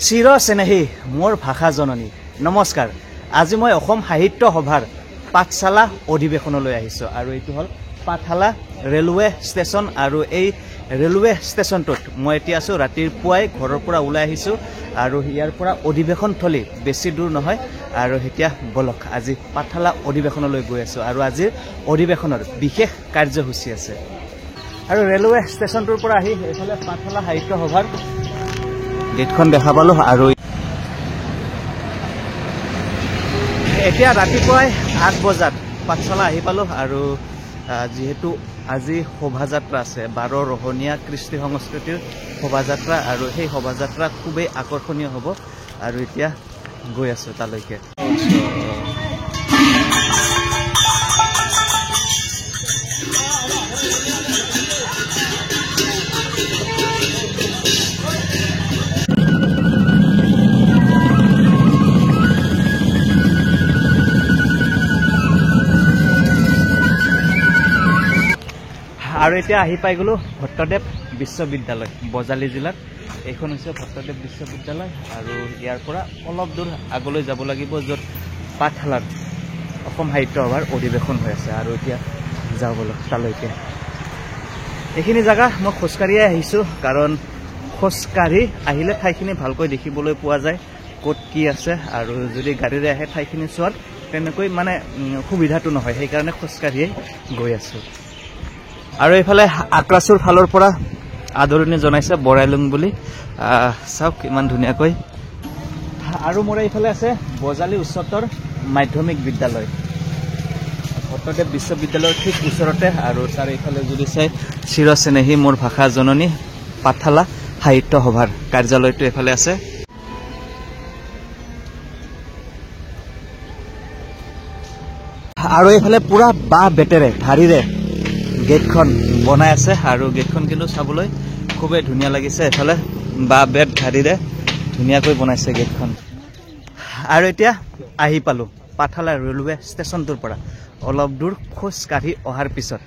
চিৰ চেনেহী মোৰ ভাষা জননী নমস্কাৰ। আজি মই অসম সাহিত্য সভাৰ পাঠশালা অধিৱেশনলৈ আহিছোঁ আৰু এইটো হ'ল পাঠশালা ৰেলৱে ষ্টেচন আৰু এই ৰেলৱে ষ্টেচনটোত মই এতিয়া আছোঁ। ৰাতিপুৱাই ঘৰৰ পৰা ওলাই আহিছোঁ আৰু ইয়াৰ পৰা অধিৱেশনথলী বেছি দূৰ নহয় আৰু এতিয়া বলক আজি পাঠশালা অধিৱেশনলৈ গৈ আছোঁ আৰু আজিৰ অধিৱেশনৰ বিশেষ কাৰ্যসূচী আছে। আৰু ৰেলৱে ষ্টেচনটোৰ পৰা আহি এইফালে পাঠশালা সাহিত্য সভাৰ গেটখন দেখা পালোঁ আৰু এতিয়া ৰাতিপুৱাই ৮ বজাত পাঠশালা আহি পালোঁ আৰু যিহেতু আজি শোভাযাত্ৰা আছে 12 ৰহণীয়া কৃষ্টি সংস্কৃতিৰ শোভাযাত্ৰা আৰু সেই শোভাযাত্ৰা খুবেই আকৰ্ষণীয় হ'ব আৰু এতিয়া গৈ আছোঁ তালৈকে। আৰু এতিয়া আহি পাই গ'লোঁ ভট্টদেৱ বিশ্ববিদ্যালয় বজালী জিলাত। এইখন হৈছে ভট্টদেৱ বিশ্ববিদ্যালয় আৰু ইয়াৰ পৰা অলপ দূৰ আগলৈ যাব লাগিব য'ত পাঠশালাত অসম সাহিত্য সভাৰ অধিৱেশন হৈ আছে আৰু এতিয়া যাওঁ বলক তালৈকে। এইখিনি জেগা মই খোজকাঢ়িয়ে আহিছোঁ কাৰণ খোজকাঢ়ি আহিলে ঠাইখিনি ভালকৈ দেখিবলৈ পোৱা যায় ক'ত কি আছে আৰু যদি গাড়ীৰে আহে ঠাইখিনি চোৱাত তেনেকৈ মানে সুবিধাটো নহয়, সেইকাৰণে খোজকাঢ়িয়ে গৈ আছোঁ। আৰু এইফালে আক্ৰাচুৰ ফালৰ পৰা আদৰণি জনাইছে বৰাইলুং বুলি, চাওক ইমান ধুনীয়াকৈ। আৰু মোৰ এইফালে আছে বজালী উচ্চতৰ মাধ্যমিক বিদ্যালয় ভট্টদেৱ বিশ্ববিদ্যালয়ৰ ঠিক ওচৰতে আৰু তাৰ এইফালে যদি চাই চিৰ চেনেহী মোৰ ভাষা জননী পাঠশালা সাহিত্য সভাৰ কাৰ্যালয়টো এইফালে আছে। আৰু এইফালে পুৰা বাঁহ বেতেৰে ধাৰিৰে গেটখন বনাই আছে আৰু গেটখন কিন্তু চাবলৈ খুবেই ধুনীয়া লাগিছে। এফালে বাঁহ বেত ধাৰিৰে ধুনীয়াকৈ বনাইছে গেটখন। আৰু এতিয়া আহি পালোঁ পাঠশালা ৰেলৱে ষ্টেচনটোৰ পৰা অলপ দূৰ খোজকাঢ়ি অহাৰ পিছত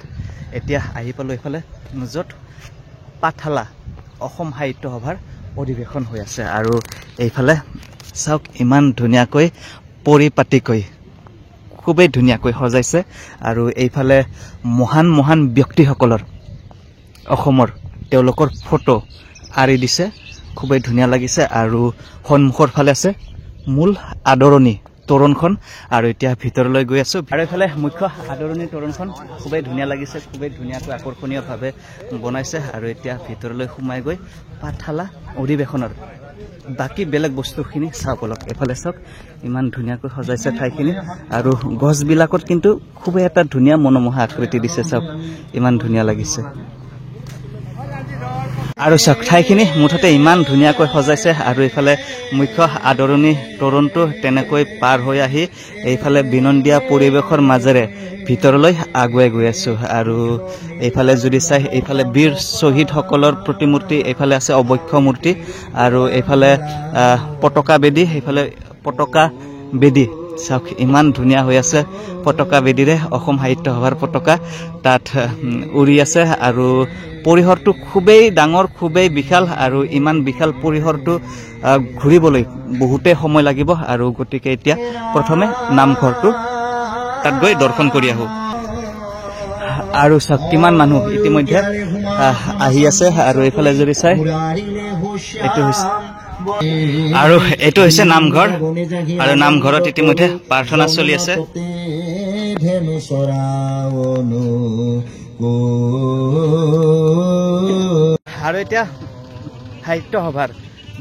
এতিয়া আহি পালোঁ এইফালে য'ত পাঠশালা অসম সাহিত্য সভাৰ অধিৱেশন হৈ আছে আৰু এইফালে চাওক ইমান ধুনীয়াকৈ পৰিপাটিকৈ খুবেই ধুনীয়াকৈ সজাইছে আৰু এইফালে মহান মহান ব্যক্তিসকলৰ অসমৰ তেওঁলোকৰ ফটো আঁৰি দিছে, খুবেই ধুনীয়া লাগিছে। আৰু সন্মুখৰ ফালে আছে মূল আদৰণি তোৰণখন আৰু এতিয়া ভিতৰলৈ গৈ আছোঁ। আৰু এইফালে মুখ্য আদৰণি তোৰণখন খুবেই ধুনীয়া লাগিছে, খুবেই ধুনীয়াকৈ আকৰ্ষণীয়ভাৱে বনাইছে আৰু এতিয়া ভিতৰলৈ সোমাই গৈ পাঠশালা অধিৱেশনৰ বাকী বেলেগ বস্তুখিনি চাওক অলপ। এফালে চাওক ইমান ধুনীয়াকৈ সজাইছে ঠাইখিনি আৰু গছবিলাকত কিন্তু খুবেই এটা ধুনীয়া মনোমোহা আকৃতি দিছে, চাওক ইমান ধুনীয়া লাগিছে। আৰু চাওক ঠাইখিনি মুঠতে ইমান ধুনীয়াকৈ সজাইছে আৰু এইফালে মুখ্য আদৰণি তোৰণটো তেনেকৈ পাৰ হৈ আহি এইফালে বিনন্দীয়া পৰিৱেশৰ মাজেৰে ভিতৰলৈ আগুৱাই গৈ আছোঁ। আৰু এইফালে যদি চাই এইফালে বীৰ শ্বহীদসকলৰ প্ৰতিমূৰ্তি, এইফালে আছে অবক্ষ মূৰ্তি আৰু এইফালে পতাকা বেদী, এইফালে পতাকা বেদী চাওক ইমান ধুনীয়া হৈ আছে। পতাকা বেদীৰে অসম সাহিত্য সভাৰ পতাকা তাত উৰি আছে আৰু পৰিসৰটো খুবেই ডাঙৰ, খুবেই বিশাল আৰু ইমান বিশাল পৰিসৰটো ঘূৰিবলৈ বহুতেই সময় লাগিব আৰু গতিকে এতিয়া প্ৰথমে নামঘৰটো তাত গৈ দৰ্শন কৰি আহোঁ। আৰু চাওক কিমান মানুহ ইতিমধ্যে আহি আছে আৰু এইফালে যদি চাই এইটো হৈছে নামঘৰ আৰু নামঘৰত ইতিমধ্যে প্ৰাৰ্থনা চলি আছে। আৰু এতিয়া সাহিত্য সভাৰ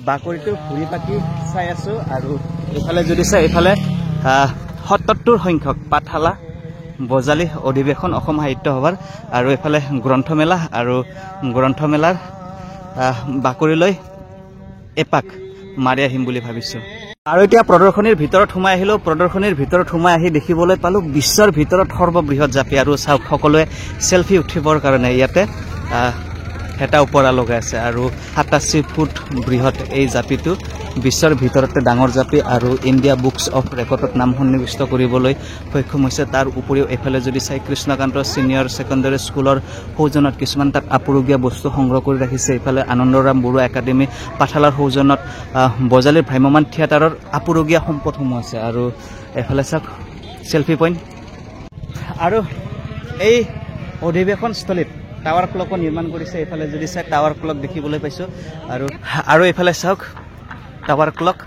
বাকৰিটো ঘূৰি পাকি চাই আছোঁ আৰু এইফালে যদি চাই এইফালে ৭৭ সংখ্যক পাঠশালা বজালী অধিৱেশন অসম সাহিত্য সভাৰ আৰু এইফালে গ্ৰন্থমেলা আৰু গ্ৰন্থমেলাৰ বাকৰিলৈ এপাক মাৰি আহিম বুলি ভাবিছোঁ। আৰু এতিয়া প্ৰদৰ্শনীৰ ভিতৰত সোমাই আহিলোঁ। প্ৰদৰ্শনীৰ ভিতৰত সোমাই আহি দেখিবলৈ পালোঁ বিশ্বৰ ভিতৰত সৰ্ববৃহৎ জাপি আৰু চাওক সকলোৱে চেলফি উঠিবৰ কাৰণে ইয়াতে হেতা ওপৰা লগাই আছে আৰু ৮৭ ফুট বৃহৎ এই জাপিটো বিশ্বৰ ভিতৰতে ডাঙৰ জাপি আৰু ইণ্ডিয়া বুকছ অফ ৰেকৰ্ডত নাম সন্নিৱিষ্ট কৰিবলৈ সক্ষম হৈছে। তাৰ উপৰিও এইফালে যদি চাই কৃষ্ণকান্ত ছিনিয়ৰ ছেকেণ্ডেৰী স্কুলৰ সৌজন্যত কিছুমান তাত আপুৰুগীয়া বস্তু সংগ্ৰহ কৰি ৰাখিছে। এইফালে আনন্দৰাম বৰুৱা একাডেমী পাঠালাৰ সৌজন্যত বজালীৰ ভ্ৰাম্যমান থিয়েটাৰৰ আপুৰুগীয়া সম্পদসমূহ আছে। আৰু এইফালে চাওক চেলফি পইণ্ট। আৰু এই অধিৱেশনস্থলীত টাৱাৰ ক্লকো নিৰ্মাণ কৰিছে। এইফালে যদি চাই টাৱাৰ ক্লক দেখিবলৈ পাইছোঁ। আৰু এইফালে চাওক টাৱাৰ ক্লক,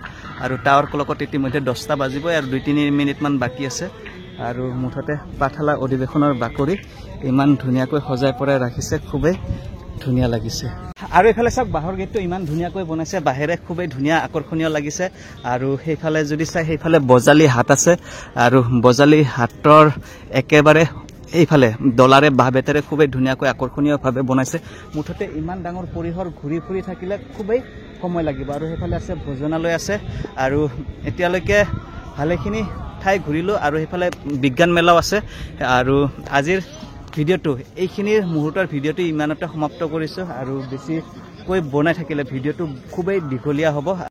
আৰু টাৱাৰ ক্লকত ইতিমধ্যে 10টা বাজিব আৰু 2-3 মিনিটমান বাকী আছে। আৰু মুঠতে পাঠালা অধিৱেশনৰ বাকৰি ইমান ধুনীয়াকৈ সজাই পৰাই ৰাখিছে, খুবেই ধুনীয়া লাগিছে। আৰু এইফালে চাওক বাঁহৰ গেটটো ইমান ধুনীয়াকৈ বনাইছে, বাঁহেৰে খুবেই ধুনীয়া আকৰ্ষণীয় লাগিছে। আৰু সেইফালে যদি চাই সেইফালে বজালী হাট আছে, আৰু বজালী হাটৰ একেবাৰে এইফালে ডলাৰে বাঁহ বেতেৰে খুবেই ধুনীয়াকৈ আকৰ্ষণীয়ভাৱে বনাইছে। মুঠতে ইমান ডাঙৰ পৰিসৰ ঘূৰি ফুৰি থাকিলে খুবেই সময় লাগিব। আৰু সেইফালে আছে ভোজনালয় আছে। আৰু এতিয়ালৈকে ভালেখিনি ঠাই ঘূৰিলোঁ। আৰু সেইফালে বিজ্ঞান মেলাও আছে। আৰু আজিৰ ভিডিঅ'টো এইখিনিৰ মুহূৰ্তৰ ভিডিঅ'টো ইমানতে সমাপ্ত কৰিছোঁ। আৰু বেছিকৈ বনাই থাকিলে ভিডিঅ'টো খুবেই দীঘলীয়া হ'ব।